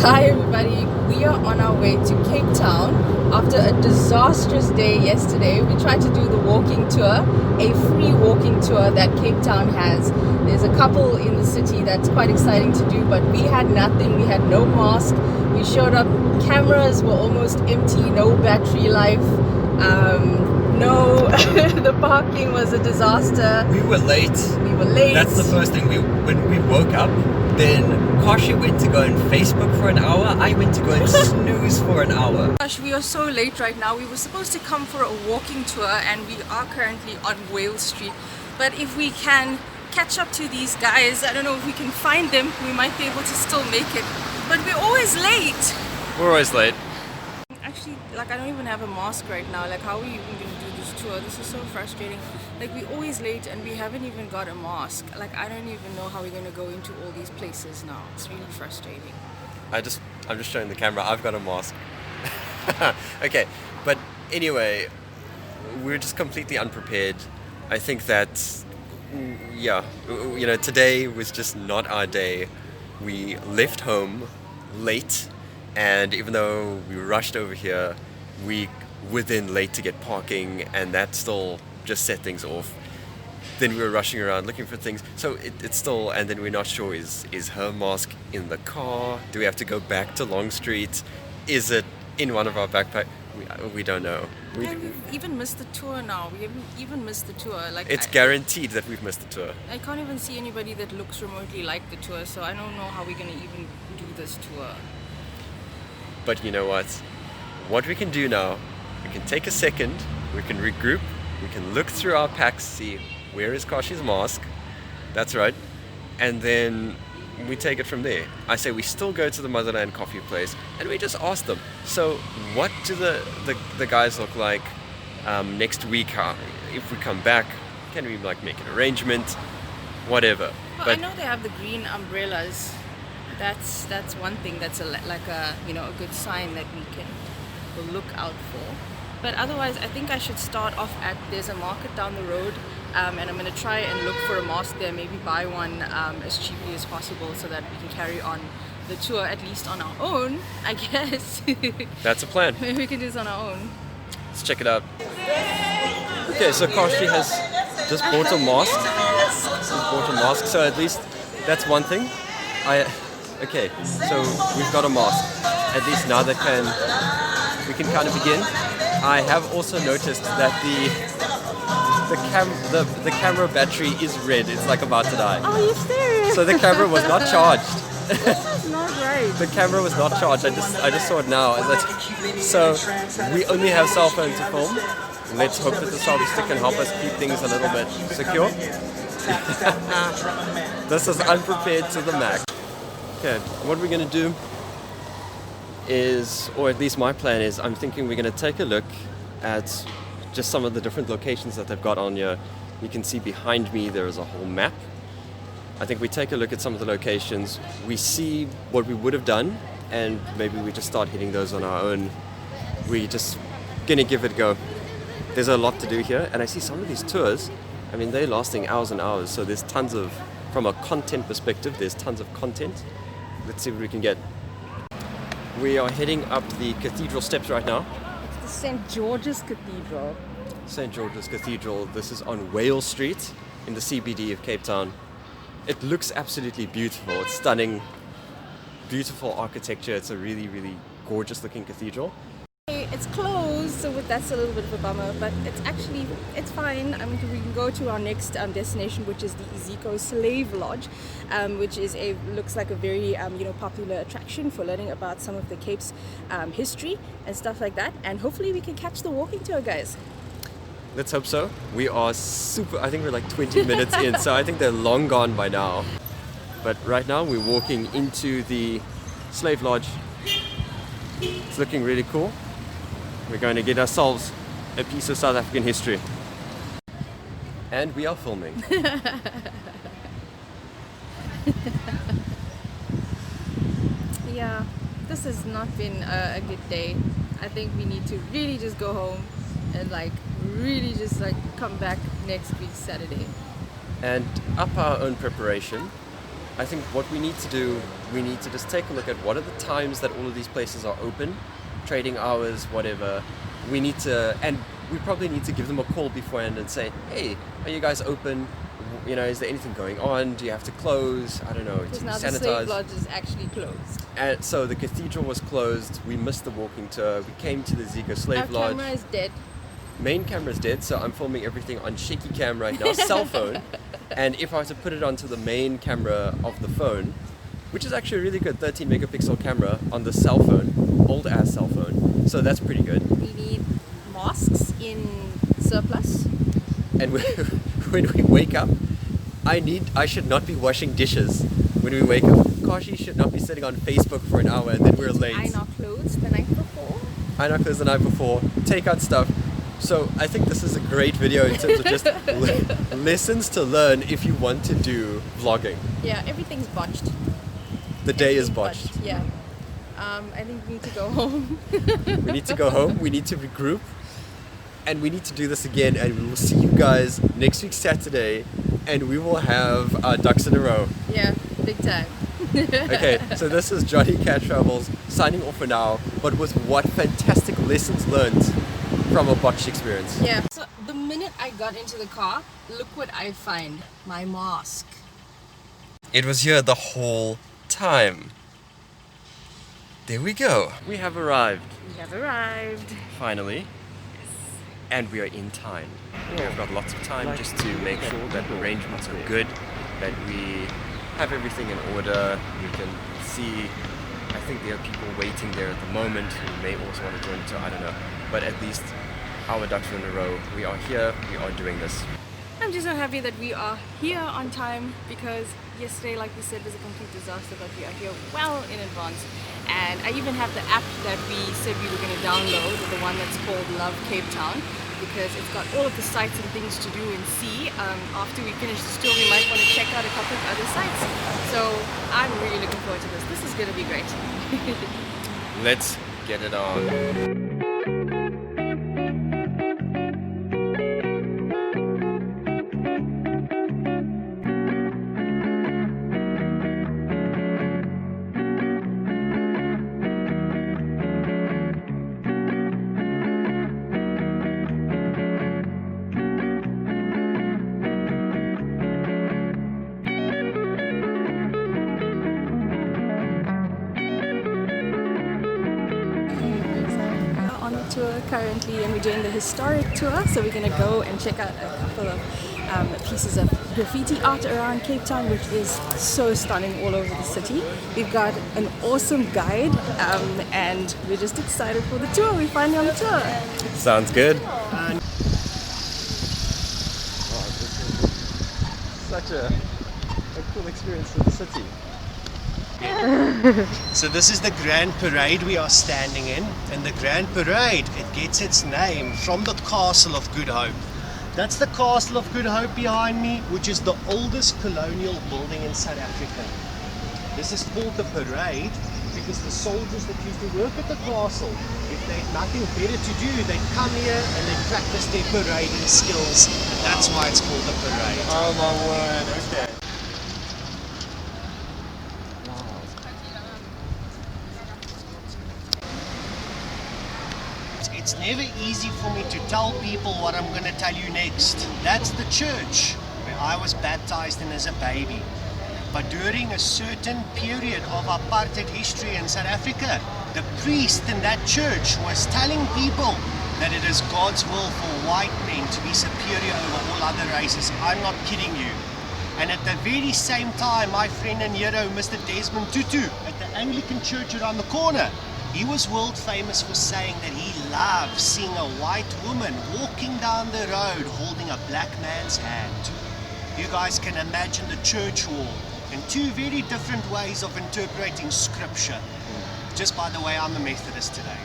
Hi everybody, we are on our way to Cape Town after a disastrous day yesterday. We tried to do the walking tour, a free walking tour that Cape Town has. There's a couple in the city that's quite exciting to do, but we had nothing, we had no mask. We showed up, cameras were almost empty, no battery life, no, the parking was a disaster. We were late. That's the first thing. When we woke up, then Kashi went to go on Facebook for an hour. I went to go and snooze for an hour. Gosh, we are so late right now. We were supposed to come for a walking tour and we are currently on Wales Street. But if we can catch up to these guys, I don't know if we can find them, we might be able to still make it. But we're always late. We're always late. Actually, like, I don't even have a mask right now. Like, how are we even going to do this tour? This is so frustrating. Like, we're always late and we haven't even got a mask. Like, I don't even know how we're going to go into all these places now. It's really frustrating. I'm just showing the camera. I've got a mask. Okay, but anyway, we're just completely unprepared. I think that, yeah, you know, today was just not our day. We left home late, and even though we rushed over here, we were then late to get parking, and that still just set things off. Then we were rushing around looking for things, so it's still, and then we're not sure, is her mask in the car? Do we have to go back to Long Street? Is it in one of our backpacks? We don't know. We've even missed the tour now. We haven't even missed the tour. Like, it's guaranteed that we've missed the tour. I can't even see anybody that looks remotely like the tour, so I don't know how we're going to even do this tour. But you know what? What we can do now, we can take a second, we can regroup, we can look through our packs, see where is Kashi's mask. That's right. And then we take it from there. I say we still go to the Motherland coffee place and we just ask them, so what do the guys look like next week? If we come back, can we like make an arrangement? Whatever. Well, but I know they have the green umbrellas. That's one thing that's like a, you know, a good sign that we'll look out for. But otherwise, I think I should start off at, there's a market down the road, and I'm going to try and look for a mask there, maybe buy one as cheaply as possible so that we can carry on the tour at least on our own, I guess. That's a plan. Maybe we can do this on our own. Let's check it out. Okay, so Kashi has just bought a mask. So at least that's one thing. Okay, so we've got a mask. At least now that we can kind of begin. I have also noticed that the camera battery is red. It's like about to die. Oh, you're serious? So the camera was not charged. This is not right. The camera was not charged. I just saw it now. So we only have cell phone to film. Let's hope that the selfie stick can help us keep things a little bit secure. This is unprepared to the max. Okay, what we're going to do is, or at least my plan is, I'm thinking we're going to take a look at just some of the different locations that they've got on here. You can see behind me there is a whole map. I think we take a look at some of the locations, we see what we would have done, and maybe we just start hitting those on our own. We're just going to give it a go. There's a lot to do here, and I see some of these tours, I mean, they're lasting hours and hours, so there's tons of, from a content perspective, there's tons of content. Let's see what we can get. We are heading up the cathedral steps right now. It's the St. George's Cathedral. St. George's Cathedral. This is on Wales Street in the CBD of Cape Town. It looks absolutely beautiful. It's stunning, beautiful architecture. It's a really, really gorgeous looking cathedral. It's closed, so that's a little bit of a bummer, but it's fine. I mean, we can go to our next destination, which is the Iziko Slave Lodge, which is looks like a very popular attraction for learning about some of the Cape's history and stuff like that. And hopefully we can catch the walking tour, guys. Let's hope so. We are I think we're like 20 minutes in, so I think they're long gone by now. But right now we're walking into the Slave Lodge. It's looking really cool. We're going to get ourselves a piece of South African history. And we are filming. Yeah, this has not been a good day. I think we need to really just go home and really just come back next week Saturday. And up our own preparation, I think what we need to do, we need to just take a look at what are the times that all of these places are open, trading hours, whatever. We need to, and we probably need to give them a call beforehand and say, hey, are you guys open? You know, is there anything going on? Do you have to close? I don't know. Because now sanitize. the slave lodge is actually closed. And so the cathedral was closed. We missed the walking tour. We came to the Ziga slave Our lodge. camera is dead. Main camera's dead, so I'm filming everything on shaky cam right now, cell phone. And if I were to put it onto the main camera of the phone, which is actually a really good 13 megapixel camera on the cell phone, old ass cell phone. So that's pretty good. We need masks in surplus. And when we wake up, I should not be washing dishes when we wake up. Kashi should not be sitting on Facebook for an hour and then we're late. Iron our clothes the night before. Iron our clothes the night before. Take out stuff. So I think this is a great video in terms of just lessons to learn if you want to do vlogging. Yeah, everything's botched. The day is botched. Yeah. I think we need to go home. We need to go home. We need to regroup. And we need to do this again. And we will see you guys next week Saturday. And we will have our ducks in a row. Yeah, big time. Okay, so this is JoniKash Travels signing off for now. But with what fantastic lessons learned from a botched experience. Yeah. So the minute I got into the car, look what I find. My mask. It was here the whole time. There we go. We have arrived. We have arrived. Finally. And we are in time. We've got lots of time just to make sure that the arrangements are good, that we have everything in order. We can see, I think there are people waiting there at the moment who may also want to join too, I don't know. But at least our ducks are in a row. We are here, we are doing this. I'm just so happy that we are here on time because yesterday, like we said, was a complete disaster, but we are here well in advance. And I even have the app that we said we were going to download, the one that's called Love Cape Town, because it's got all of the sites and things to do and see. After we finish this tour, we might want to check out a couple of other sites. So I'm really looking forward to this. This is going to be great. Let's get it on. Tour currently, and we're doing the historic tour, so we're going to go and check out a couple of pieces of graffiti art around Cape Town, which is so stunning all over the city. We've got an awesome guide, and we're just excited for the tour. We're finally on the tour. Sounds good. Such a cool experience for the city. So this is the Grand Parade we are standing in, and the Grand Parade, it gets its name from the Castle of Good Hope. That's the Castle of Good Hope behind me, which is the oldest colonial building in South Africa. This is called the Parade because the soldiers that used to work at the castle, if they had nothing better to do, they'd come here and they'd practice their parading skills. That's why it's called the Parade. Oh my word, okay. It's never easy for me to tell people what I'm going to tell you next. That's the church where I was baptized in as a baby. But during a certain period of apartheid history in South Africa, the priest in that church was telling people that it is God's will for white men to be superior over all other races. I'm not kidding you. And at the very same time, my friend and hero, Mr. Desmond Tutu, at the Anglican church around the corner, he was world famous for saying that he loved seeing a white woman walking down the road holding a black man's hand. You guys can imagine the church wall in two very different ways of interpreting scripture. Just by the way, I'm a Methodist today.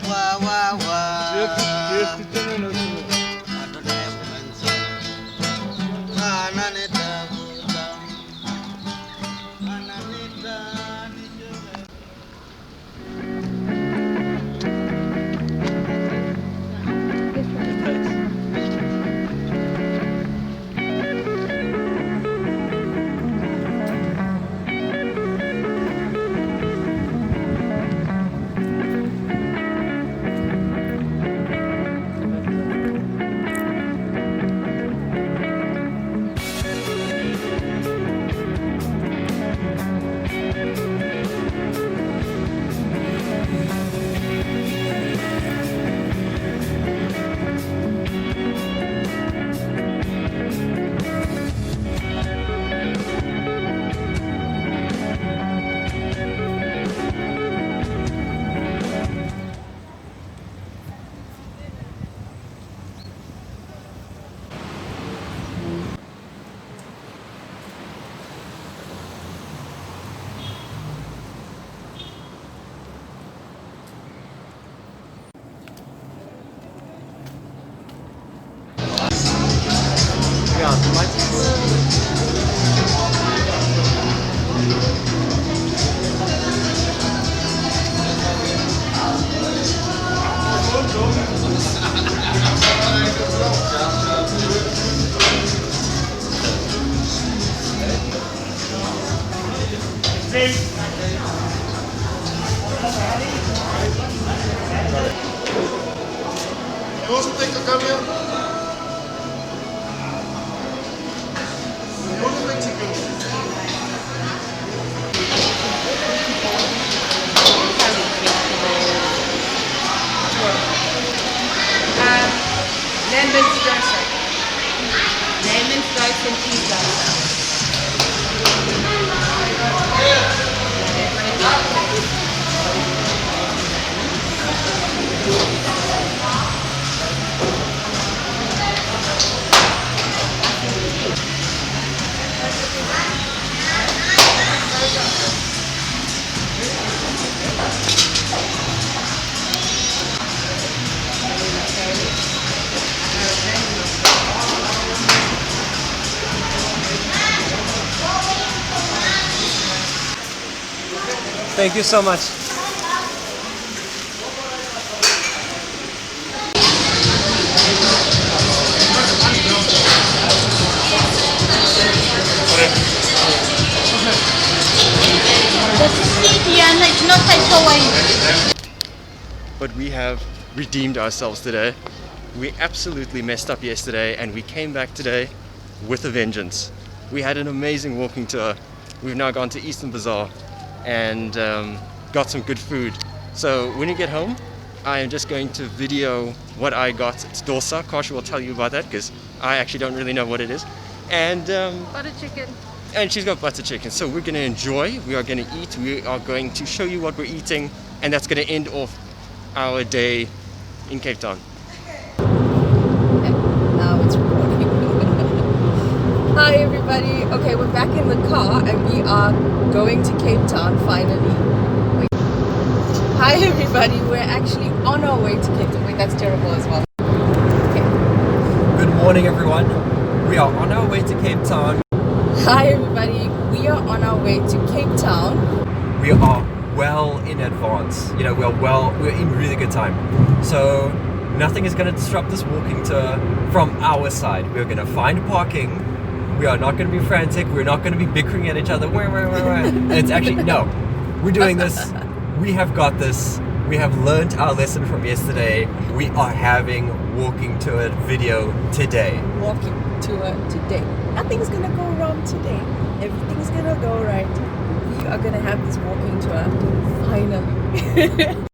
Wow, wow, wow. You also take the camera? You also take chicken? Lemon slice. Lemon slice and pizza. Thank you so much. But we have redeemed ourselves today. We absolutely messed up yesterday and we came back today with a vengeance. We had an amazing walking tour. We've now gone to Eastern Bazaar and got some good food. So when you get home, I am just going to video what I got. It's dosa. Kash will tell you about that because I actually don't really know what it is. And Butter chicken. and she's got butter chicken. So we're going to enjoy, we are going to eat, we are going to show you what we're eating, and that's going to end off our day in Cape Town. Now it's recording. Hi everybody. Okay, we're back in the car and we are going to Cape Town finally. Wait. Hi everybody, we're actually on our way to Cape Town. Wait, that's terrible as well. Okay. Good morning everyone. We are on our way to Cape Town. Hi everybody, we are on our way to Cape Town. We are well in advance. You know, we're in really good time. So nothing is going to disrupt this walking tour from our side. We're going to find parking. We are not going to be frantic. We're not going to be bickering at each other. It's actually, no, we're doing this. We have got this. We have learned our lesson from yesterday. We are having walking tour video today. Walking tour today. Nothing's gonna go wrong today. Everything's gonna go right. We are gonna have this walking tour finally.